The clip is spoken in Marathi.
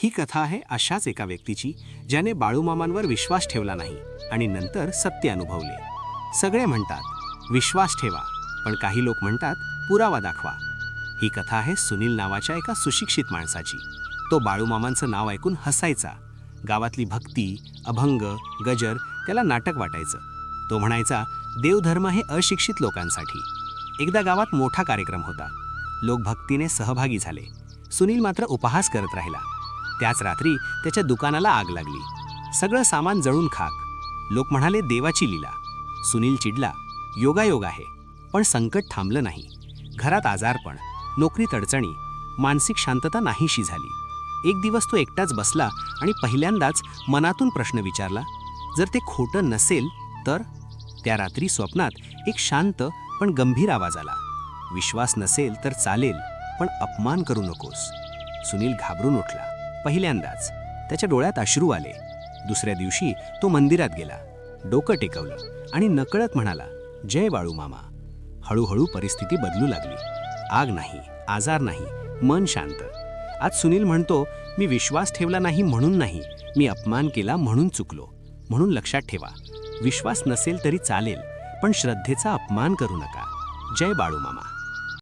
ही कथा आहे अशाच एका व्यक्तीची ज्याने बाळूमामांवर विश्वास ठेवला नाही आणि नंतर सत्य अनुभवले. सगळे म्हणतात विश्वास ठेवा, पण काही लोक म्हणतात पुरावा दाखवा. ही कथा आहे सुनील नावाच्या एका सुशिक्षित माणसाची. तो बाळूमामांचं नाव ऐकून हसायचा. गावातली भक्ती, अभंग, गजर त्याला नाटक वाटायचं. तो म्हणायचा देवधर्म हे अशिक्षित लोकांसाठी. एकदा गावात मोठा कार्यक्रम होता. लोक भक्तीने सहभागी झाले. सुनील मात्र उपहास करत राहिला. त्याच रात्री त्याच्या दुकानाला आग लागली. सगळं सामान जळून खाक. लोक म्हणाले देवाची लीला. सुनील चिडला. योगायोग आहे. पण संकट थांबलं नाही. घरात आजारपण, नोकरीत अडचणी, मानसिक शांतता नाहीशी झाली. एक दिवस तो एकटाच बसला आणि पहिल्यांदाच मनातून प्रश्न विचारला, जर ते खोटं नसेल तर? त्या रात्री स्वप्नात एक शांत पण गंभीर आवाज आला, विश्वास नसेल तर चालेल, पण अपमान करू नकोस. सुनील घाबरून उठला. पहिल्यांदाच त्याच्या डोळ्यात अश्रू आले. दुसऱ्या दिवशी तो मंदिरात गेला, डोकं टेकवलं आणि नकळत म्हणाला, जय बाळूमामा. हळूहळू परिस्थिती बदलू लागली. आग नाही, आजार नाही, मन शांत. आज सुनील म्हणतो, मी विश्वास ठेवला नाही म्हणून नाही, मी अपमान केला म्हणून चुकलो. म्हणून लक्षात ठेवा, विश्वास नसेल तरी चालेल, पण श्रद्धेचा अपमान करू नका. जय बाळूमामा.